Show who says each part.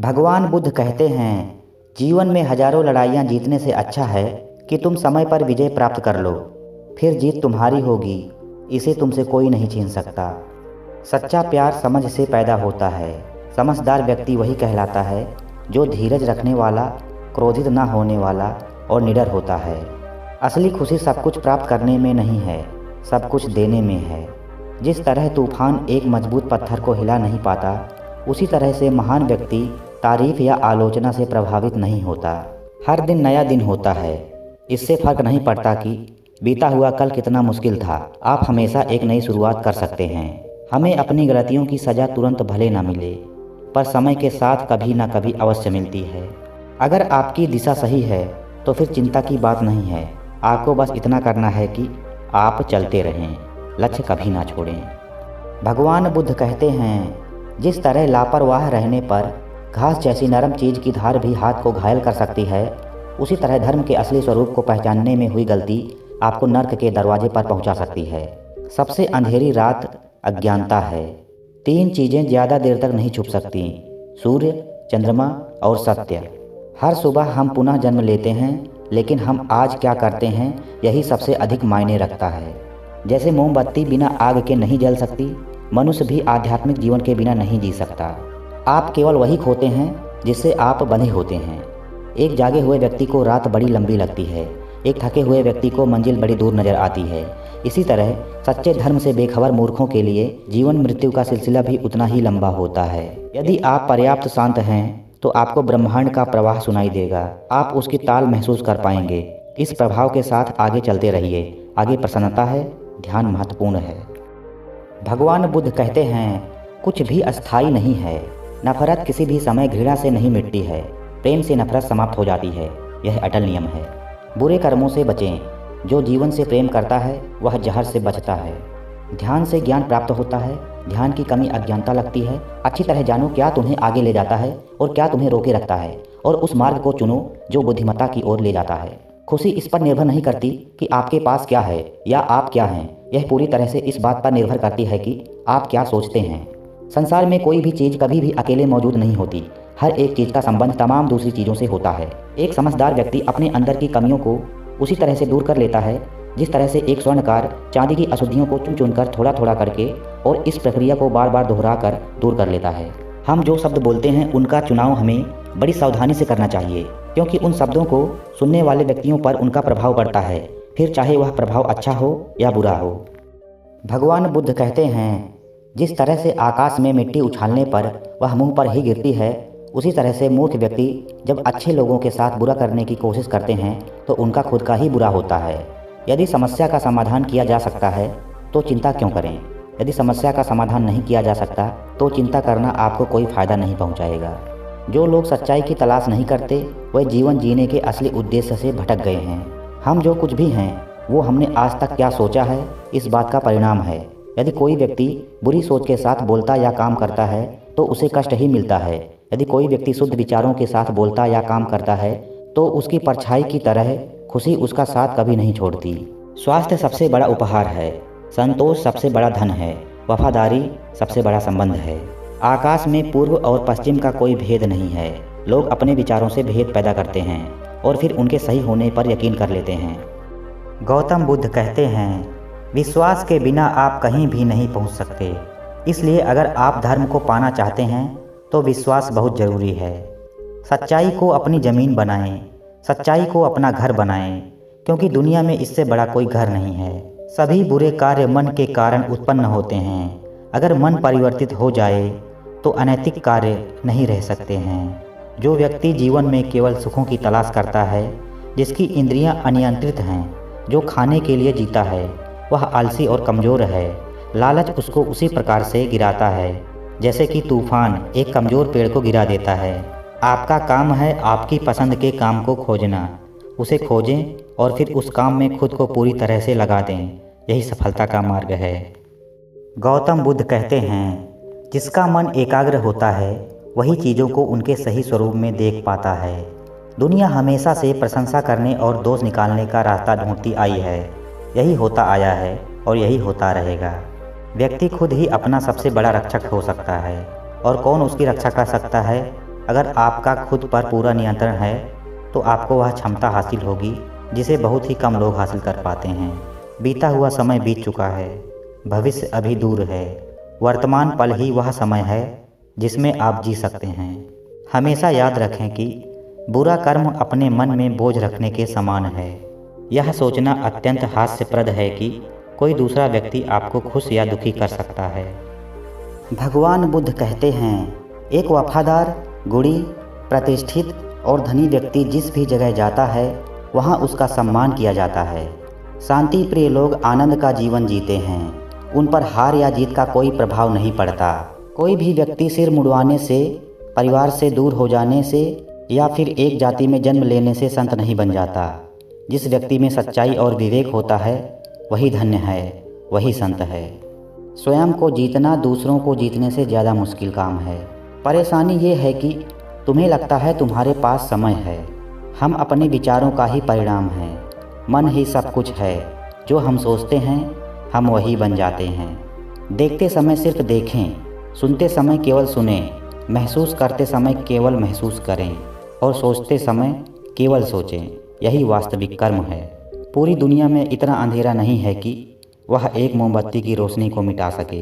Speaker 1: भगवान बुद्ध कहते हैं, जीवन में हजारों लड़ाइयाँ जीतने से अच्छा है कि तुम समय पर विजय प्राप्त कर लो। फिर जीत तुम्हारी होगी, इसे तुमसे कोई नहीं छीन सकता। सच्चा प्यार समझ से पैदा होता है। समझदार व्यक्ति वही कहलाता है जो धीरज रखने वाला, क्रोधित ना होने वाला और निडर होता है। असली खुशी सब कुछ प्राप्त करने में नहीं है, सब कुछ देने में है। जिस तरह तूफान एक मजबूत पत्थर को हिला नहीं पाता, उसी तरह से महान व्यक्ति तारीफ या आलोचना से प्रभावित नहीं होता। हर दिन नया दिन होता है, इससे फर्क नहीं पड़ता कि बीता हुआ कल कितना मुश्किल था। आप हमेशा एक नई शुरुआत कर सकते हैं। हमें अपनी गलतियों की सज़ा तुरंत भले ना मिले, पर समय के साथ कभी ना कभी अवश्य मिलती है। अगर आपकी दिशा सही है तो फिर चिंता की बात नहीं है। आपको बस इतना करना है कि आप चलते रहें, लक्ष्य कभी ना छोड़ें। भगवान बुद्ध कहते हैं, जिस तरह लापरवाह रहने पर घास जैसी नरम चीज़ की धार भी हाथ को घायल कर सकती है, उसी तरह धर्म के असली स्वरूप को पहचानने में हुई गलती आपको नर्क के दरवाजे पर पहुंचा सकती है। सबसे अंधेरी रात अज्ञानता है। 3 चीज़ें ज़्यादा देर तक नहीं छुप सकती: सूर्य, चंद्रमा और सत्य। हर सुबह हम पुनः जन्म लेते हैं, लेकिन हम आज क्या करते हैं यही सबसे अधिक मायने रखता है। जैसे मोमबत्ती बिना आग के नहीं जल सकती, मनुष्य भी आध्यात्मिक जीवन के बिना नहीं जी सकता। आप केवल वही खोते हैं जिससे आप बंधे होते हैं। एक जागे हुए व्यक्ति को रात बड़ी लंबी लगती है, एक थके हुए व्यक्ति को मंजिल बड़ी दूर नजर आती है। इसी तरह सच्चे धर्म से बेखबर मूर्खों के लिए जीवन मृत्यु का सिलसिला भी उतना ही लंबा होता है। यदि आप पर्याप्त शांत हैं तो आपको ब्रह्मांड का प्रवाह सुनाई देगा। आप उसकी ताल महसूस कर पाएंगे। इस प्रभाव के साथ आगे चलते रहिए। आगे प्रसन्नता है, ध्यान महत्वपूर्ण है। भगवान बुद्ध कहते हैं, कुछ भी अस्थायी नहीं है। नफरत किसी भी समय घृणा से नहीं मिटती है, प्रेम से नफरत समाप्त हो जाती है। यह अटल नियम है। बुरे कर्मों से बचें। जो जीवन से प्रेम करता है वह जहर से बचता है। ध्यान से ज्ञान प्राप्त होता है। ध्यान की कमी अज्ञानता लगती है। अच्छी तरह जानो क्या तुम्हें आगे ले जाता है और क्या तुम्हें रोके रखता है, और उस मार्ग को चुनो जो बुद्धिमत्ता की ओर ले जाता है। खुशी इस पर निर्भर नहीं करती कि आपके पास क्या है या आप क्या हैं। यह पूरी तरह से इस बात पर निर्भर करती है कि आप क्या सोचते हैं। संसार में कोई भी चीज़ कभी भी अकेले मौजूद नहीं होती। हर एक चीज़ का संबंध तमाम दूसरी चीज़ों से होता है। एक समझदार व्यक्ति अपने अंदर की कमियों को उसी तरह से दूर कर लेता है जिस तरह से एक स्वर्णकार चांदी की अशुद्धियों को चुन चुन कर थोड़ा थोड़ा करके और इस प्रक्रिया को बार बार दोहरा कर दूर कर लेता है। हम जो शब्द बोलते हैं उनका चुनाव हमें बड़ी सावधानी से करना चाहिए, क्योंकि उन शब्दों को सुनने वाले व्यक्तियों पर उनका प्रभाव पड़ता है, फिर चाहे वह प्रभाव अच्छा हो या बुरा हो। भगवान बुद्ध कहते हैं, जिस तरह से आकाश में मिट्टी उछालने पर वह मुंह पर ही गिरती है, उसी तरह से मूर्ख व्यक्ति जब अच्छे लोगों के साथ बुरा करने की कोशिश करते हैं तो उनका खुद का ही बुरा होता है। यदि समस्या का समाधान किया जा सकता है तो चिंता क्यों करें। यदि समस्या का समाधान नहीं किया जा सकता तो चिंता करना आपको कोई फ़ायदा नहीं पहुंचाएगा। जो लोग सच्चाई की तलाश नहीं करते वह जीवन जीने के असली उद्देश्य से भटक गए हैं। हम जो कुछ भी हैं वो हमने आज तक क्या सोचा है, इस बात का परिणाम है। यदि कोई व्यक्ति बुरी सोच के साथ बोलता या काम करता है तो उसे कष्ट ही मिलता है। यदि कोई व्यक्ति शुद्ध विचारों के साथ बोलता या काम करता है तो उसकी परछाई की तरह खुशी उसका साथ कभी नहीं छोड़ती। स्वास्थ्य सबसे बड़ा उपहार है। संतोष सबसे बड़ा धन है। वफादारी सबसे बड़ा संबंध है। आकाश में पूर्व और पश्चिम का कोई भेद नहीं है। लोग अपने विचारों से भेद पैदा करते हैं और फिर उनके सही होने पर यकीन कर लेते हैं। गौतम बुद्ध कहते हैं, विश्वास के बिना आप कहीं भी नहीं पहुंच सकते। इसलिए अगर आप धर्म को पाना चाहते हैं तो विश्वास बहुत ज़रूरी है। सच्चाई को अपनी ज़मीन बनाएं, सच्चाई को अपना घर बनाएं, क्योंकि दुनिया में इससे बड़ा कोई घर नहीं है। सभी बुरे कार्य मन के कारण उत्पन्न होते हैं। अगर मन परिवर्तित हो जाए तो अनैतिक कार्य नहीं रह सकते हैं। जो व्यक्ति जीवन में केवल सुखों की तलाश करता है, जिसकी इंद्रियां अनियंत्रित हैं, जो खाने के लिए जीता है, वह आलसी और कमज़ोर है। लालच उसको उसी प्रकार से गिराता है जैसे कि तूफान एक कमज़ोर पेड़ को गिरा देता है। आपका काम है आपकी पसंद के काम को खोजना। उसे खोजें और फिर उस काम में खुद को पूरी तरह से लगा दें। यही सफलता का मार्ग है। गौतम बुद्ध कहते हैं, जिसका मन एकाग्र होता है वही चीज़ों को उनके सही स्वरूप में देख पाता है। दुनिया हमेशा से प्रशंसा करने और दोष निकालने का रास्ता ढूंढती आई है। यही होता आया है और यही होता रहेगा। व्यक्ति खुद ही अपना सबसे बड़ा रक्षक हो सकता है, और कौन उसकी रक्षा कर सकता है अगर आपका खुद पर पूरा नियंत्रण है तो आपको वह क्षमता हासिल होगी जिसे बहुत ही कम लोग हासिल कर पाते हैं। बीता हुआ समय बीत चुका है, भविष्य अभी दूर है, वर्तमान पल ही वह समय है जिसमें आप जी सकते हैं। हमेशा याद रखें कि बुरा कर्म अपने मन में बोझ रखने के समान है। यह सोचना अत्यंत हास्यप्रद है कि कोई दूसरा व्यक्ति आपको खुश या दुखी कर सकता है। भगवान बुद्ध कहते हैं, एक वफादार, गुणी, प्रतिष्ठित और धनी व्यक्ति जिस भी जगह जाता है वहाँ उसका सम्मान किया जाता है। शांति प्रिय लोग आनंद का जीवन जीते हैं, उन पर हार या जीत का कोई प्रभाव नहीं पड़ता। कोई भी व्यक्ति सिर मुड़वाने से, परिवार से दूर हो जाने से या फिर एक जाति में जन्म लेने से संत नहीं बन जाता। जिस व्यक्ति में सच्चाई और विवेक होता है वही धन्य है, वही संत है। स्वयं को जीतना दूसरों को जीतने से ज़्यादा मुश्किल काम है। परेशानी ये है कि तुम्हें लगता है तुम्हारे पास समय है। हम अपने विचारों का ही परिणाम हैं। मन ही सब कुछ है, जो हम सोचते हैं हम वही बन जाते हैं। देखते समय सिर्फ देखें, सुनते समय केवल सुनें, महसूस करते समय केवल महसूस करें और सोचते समय केवल सोचें। यही वास्तविक कर्म है। पूरी दुनिया में इतना अंधेरा नहीं है कि वह एक मोमबत्ती की रोशनी को मिटा सके।